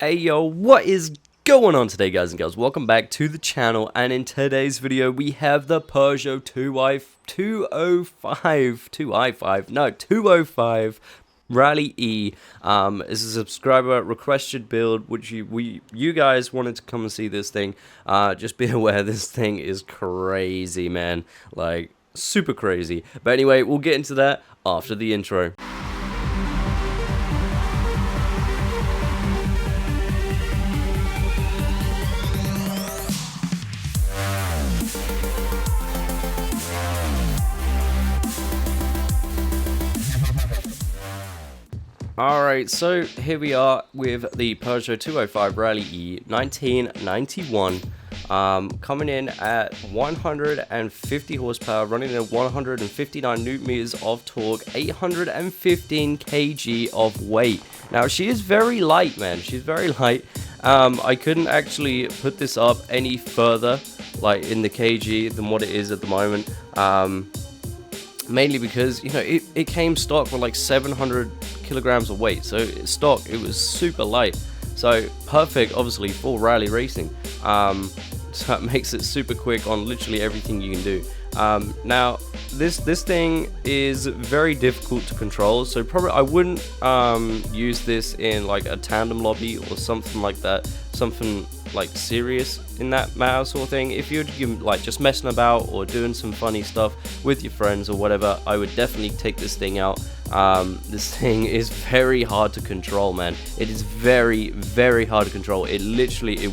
Hey yo, what is going on today, guys and girls? Welcome back to the channel, and in today's video we have the Peugeot 205 Rally E. It's a subscriber requested build, which you guys wanted to come and see this thing. Just be aware this thing is crazy, man. Like, super crazy. But anyway, we'll get into that after the intro. Alright, so here we are with the Peugeot 205 Rally E 1991, coming in at 150 horsepower, running at 159 newton meters of torque, 815 kg of weight. Now, she is very light, man. She's very light. I couldn't actually put this up any further, like in the kg, than what it is at the moment. Mainly because, you know, it came stock with like 700 kilograms of weight, so stock, it was super light, so perfect obviously for rally racing. So it makes it super quick on literally everything you can do. Now this thing is very difficult to control, so probably I wouldn't use this in like a tandem lobby or something like that, something like serious in that matter sort of thing. If you're like just messing about or doing some funny stuff with your friends or whatever, I would definitely take this thing out. This thing is very hard to control, man. It is very, very hard to control. It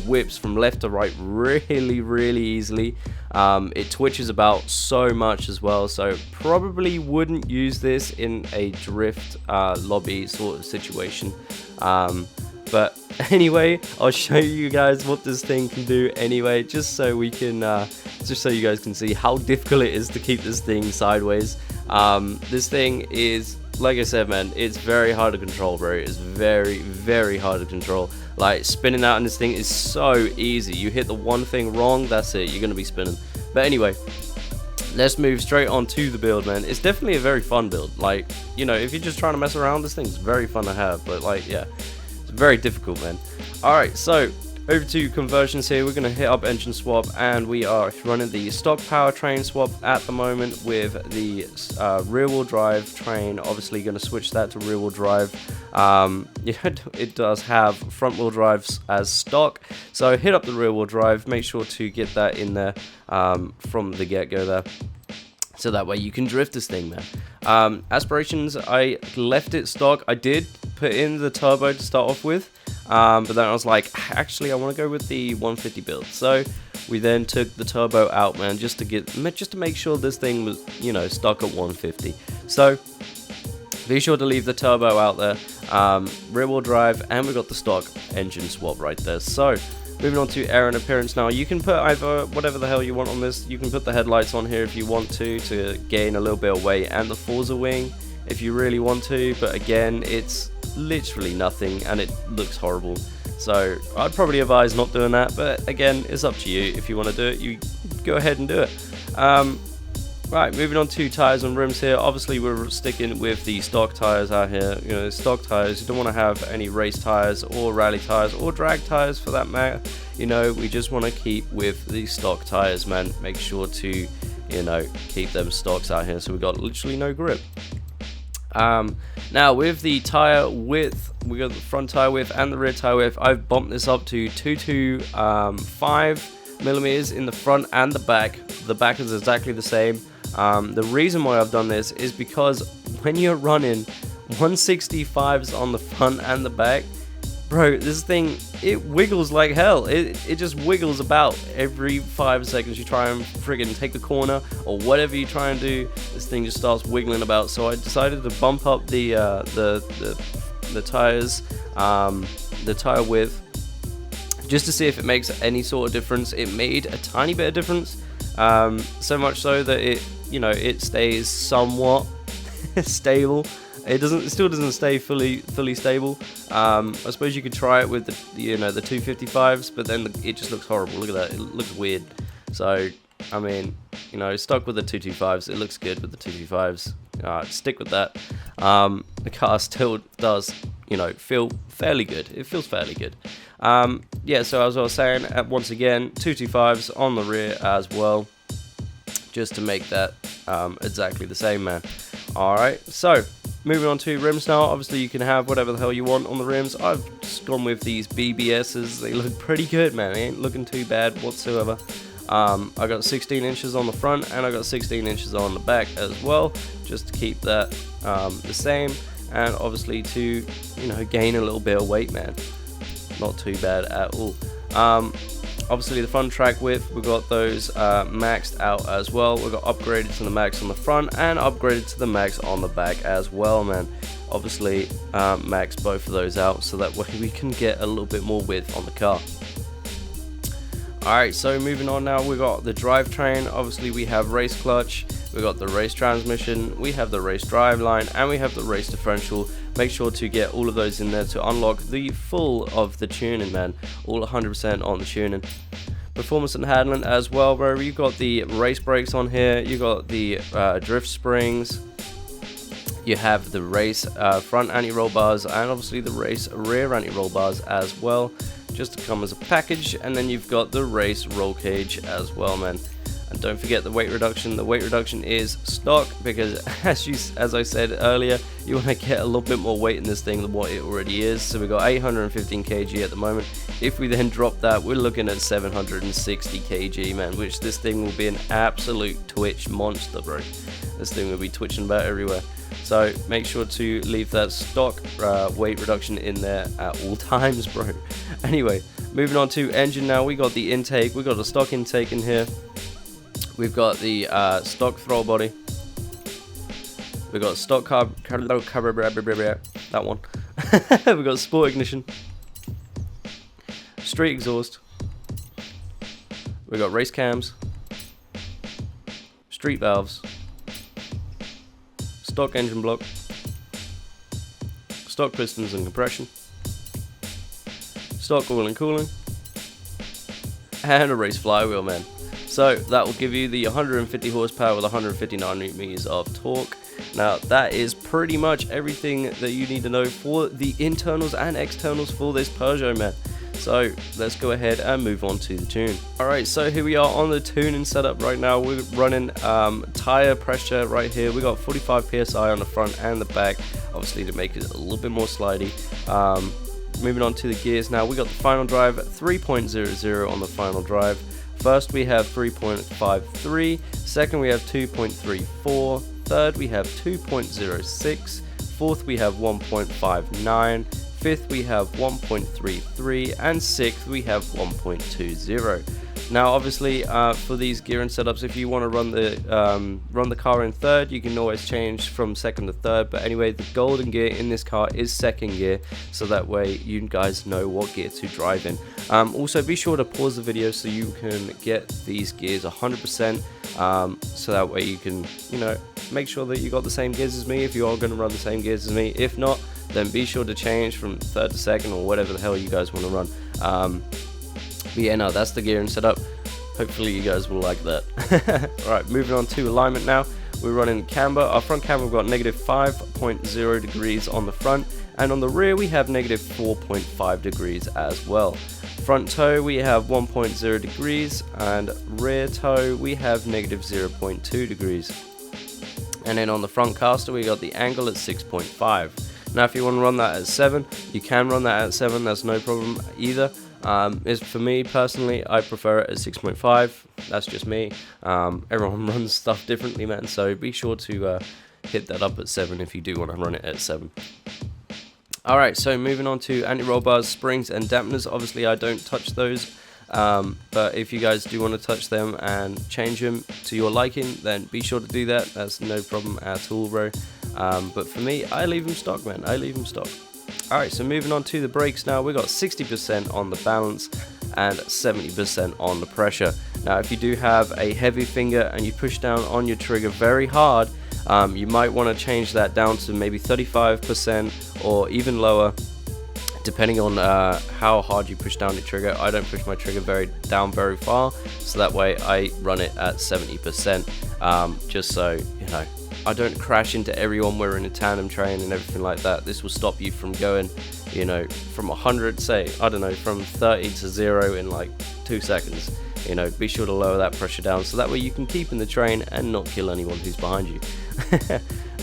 whips from left to right really easily. It twitches about so much as well, so probably wouldn't use this in a drift lobby sort of situation. But anyway, I'll show you guys what this thing can do anyway, just so we can, just so you guys can see how difficult it is to keep this thing sideways. This thing is, like I said, man, it's very hard to control, bro. It's very hard to control. Like, spinning out in this thing is so easy. You hit the one thing wrong, that's it, you're gonna be spinning. But anyway, let's move straight on to the build, man. It's definitely a very fun build. Like, you know, if you're just trying to mess around, this thing's very fun to have, but like, yeah, it's very difficult, man. Alright, so over to conversions here. We're going to hit up engine swap, and we are running the stock powertrain swap at the moment with the rear wheel drive train. Obviously going to switch that to rear wheel drive. It does have front wheel drives as stock, so hit up the rear wheel drive. Make sure to get that in there from the get-go there, so that way you can drift this thing, man. Aspirations, I left it stock. I did put in the turbo to start off with, but then I was like, actually I want to go with the 150 build. So we then took the turbo out, man, just to make sure this thing was, you know, stuck at 150. So be sure to leave the turbo out there, rear wheel drive, and we got the stock engine swap right there. So moving on to air and appearance now. You can put either whatever the hell you want on this. You can put the headlights on here if you want to gain a little bit of weight, and the Forza wing if you really want to, but again, it's literally nothing and it looks horrible. So I'd probably advise not doing that, but again, it's up to you. If you want to do it, you go ahead and do it. Right, moving on to tires and rims here. Obviously we're sticking with the stock tires out here. You know, stock tires, you don't want to have any race tires or rally tires or drag tires for that matter. You know, we just want to keep with the stock tires, man. Make sure to, you know, keep them stocks out here, so we got literally no grip. Now with the tire width, we got the front tire width and the rear tire width. I've bumped this up to 225 millimeters in the front and the back. The back is exactly the same. The reason why I've done this is because when you're running 165s on the front and the back, bro, this thing, it wiggles like hell. It just wiggles about every 5 seconds. You try and friggin' take a corner or whatever you try and do, this thing just starts wiggling about. So I decided to bump up the tires, the tire width, just to see if it makes any sort of difference. It made a tiny bit of difference, so much so that it, you know, it stays somewhat stable. It still doesn't stay fully stable. I suppose you could try it with the, you know, the 255s, but then it just looks horrible. Look at that, it looks weird. So I mean, you know, stuck with the 225s. It looks good with the 225s. Stick with that. The car still does you know, feel fairly good. It feels fairly good. Yeah, so as I was saying, once again, 225s on the rear as well, just to make that exactly the same, man. Alright, so moving on to rims now. Obviously you can have whatever the hell you want on the rims. I've just gone with these BBSs. They look pretty good, man. They ain't looking too bad whatsoever. I got 16 inches on the front, and I got 16 inches on the back as well, just to keep that the same, and obviously to, you know, gain a little bit of weight, man. Not too bad at all. Obviously the front track width, we've got those maxed out as well. We've got upgraded to the max on the front and upgraded to the max on the back as well, man. Obviously max both of those out so that way we can get a little bit more width on the car. Alright, so moving on now, we got the drivetrain. Obviously we have race clutch, we got the race transmission, we have the race driveline, and we have the race differential. Make sure to get all of those in there to unlock the full of the tuning, man. All 100% on the tuning. Performance and handling as well, bro. You've got the race brakes on here, you got the drift springs, you have the race front anti-roll bars, and obviously the race rear anti-roll bars as well, just to come as a package. And then you've got the race roll cage as well, man. And don't forget the weight reduction. The weight reduction is stock because as I said earlier, you want to get a little bit more weight in this thing than what it already is. So we've got 815 kg at the moment. If we then drop that, we're looking at 760 kg, man, which this thing will be an absolute twitch monster, bro. This thing will be twitching about everywhere. So make sure to leave that stock weight reduction in there at all times, bro. Anyway, moving on to engine now. We got the intake. We got a stock intake in here. We've got the stock throttle body. We've got stock that one. We've got sport ignition, street exhaust. We've got race cams, street valves, stock engine block, stock pistons and compression, stock oil and cooling, and a race flywheel, man. So that will give you the 150 horsepower with 159 newton-meters of torque. Now that is pretty much everything that you need to know for the internals and externals for this Peugeot, man. So let's go ahead and move on to the tune. Alright, so here we are on the tuning setup right now. We're running tire pressure right here. We got 45 psi on the front and the back, obviously to make it a little bit more slidey. Moving on to the gears now. We got the final drive 3.00 on the final drive. First we have 3.53, second we have 2.34, third we have 2.06, fourth we have 1.59, fifth we have 1.33, and sixth we have 1.20. Now obviously for these gearing setups, if you want to run the car in third, you can always change from second to third, but anyway, the golden gear in this car is second gear, so that way you guys know what gear to drive in. Also be sure to pause the video so you can get these gears 100%, so that way you can, you know, make sure that you got the same gears as me if you are going to run the same gears as me. If not, then be sure to change from third to second or whatever the hell you guys want to run. But yeah, no, that's the gearing setup. Hopefully you guys will like that. Alright, moving on to alignment now. We're running camber. Our front camber, we've got negative 5.0 degrees on the front, and on the rear we have negative 4.5 degrees as well. Front toe we have 1.0 degrees, and rear toe we have negative 0.2 degrees. And then on the front caster we got the angle at 6.5. Now if you want to run that at 7, you can run that at 7, that's no problem either. For me personally, I prefer it at 6.5. That's just me. Everyone runs stuff differently, man, so be sure to hit that up at 7 if you do want to run it at 7. Alright, so moving on to anti-roll bars, springs and dampeners. Obviously I don't touch those, but if you guys do want to touch them and change them to your liking, then be sure to do that. That's no problem at all, bro. But for me, I leave them stock, man. I leave them stock. Alright, so moving on to the brakes now. We got 60% on the balance and 70% on the pressure. Now if you do have a heavy finger and you push down on your trigger very hard, you might want to change that down to maybe 35% or even lower, depending on how hard you push down the trigger. I don't push my trigger down very far, so that way I run it at 70%, just so you know I don't crash into everyone. We're in a tandem train and everything like that. This will stop you from going, you know, from 100, say, I don't know, from 30 to 0 in like 2 seconds. You know, be sure to lower that pressure down so that way you can keep in the train and not kill anyone who's behind you.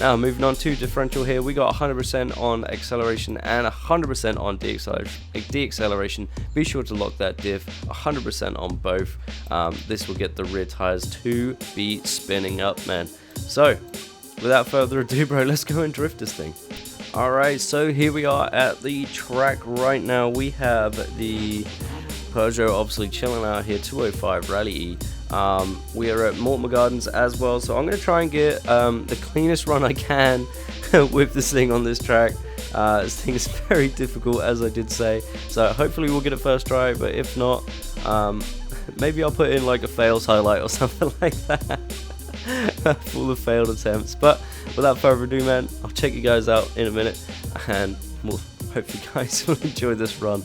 Now moving on to differential here, we got 100% on acceleration and 100% on deacceleration. Be sure to lock that diff 100% on both. This will get the rear tires to be spinning up, man. So without further ado, bro, let's go and drift this thing. Alright, so here we are at the track right now. We have the Peugeot obviously chilling out here, 205 Rally. We are at Mortimer Gardens as well, so I'm going to try and get the cleanest run I can with this thing on this track. This thing is very difficult, as I did say, so hopefully we'll get it first try, but if not, maybe I'll put in like a fails highlight or something like that for the failed attempts. But without further ado, man, I'll check you guys out in a minute, and we'll hope you guys will enjoy this run.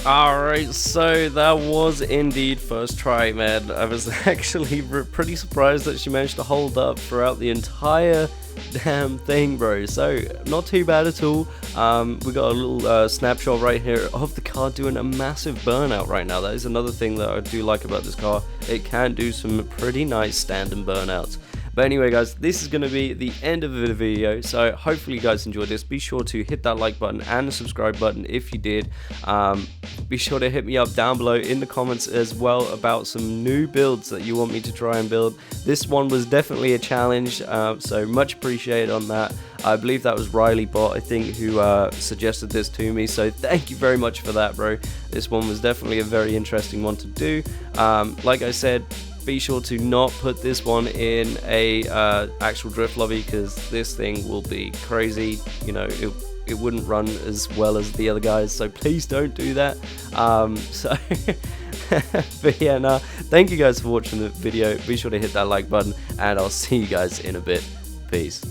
Alright, so that was indeed first try, man. I was actually pretty surprised that she managed to hold up throughout the entire damn thing, bro. So not too bad at all. We got a little snapshot right here of the car doing a massive burnout right now. That is another thing that I do like about this car. It can do some pretty nice tandem burnouts. But anyway, guys, this is going to be the end of the video, so hopefully you guys enjoyed this. Be sure to hit that like button and the subscribe button if you did. Be sure to hit me up down below in the comments as well about some new builds that you want me to try and build. This one was definitely a challenge, so much appreciated on that. I believe that was Riley Bot, I think, who suggested this to me, so thank you very much for that, bro. This one was definitely a very interesting one to do. Like I said, be sure to not put this one in a actual drift lobby, because this thing will be crazy. You know, it wouldn't run as well as the other guys, so please don't do that. But yeah, nah, thank you guys for watching the video. Be sure to hit that like button, and I'll see you guys in a bit. Peace.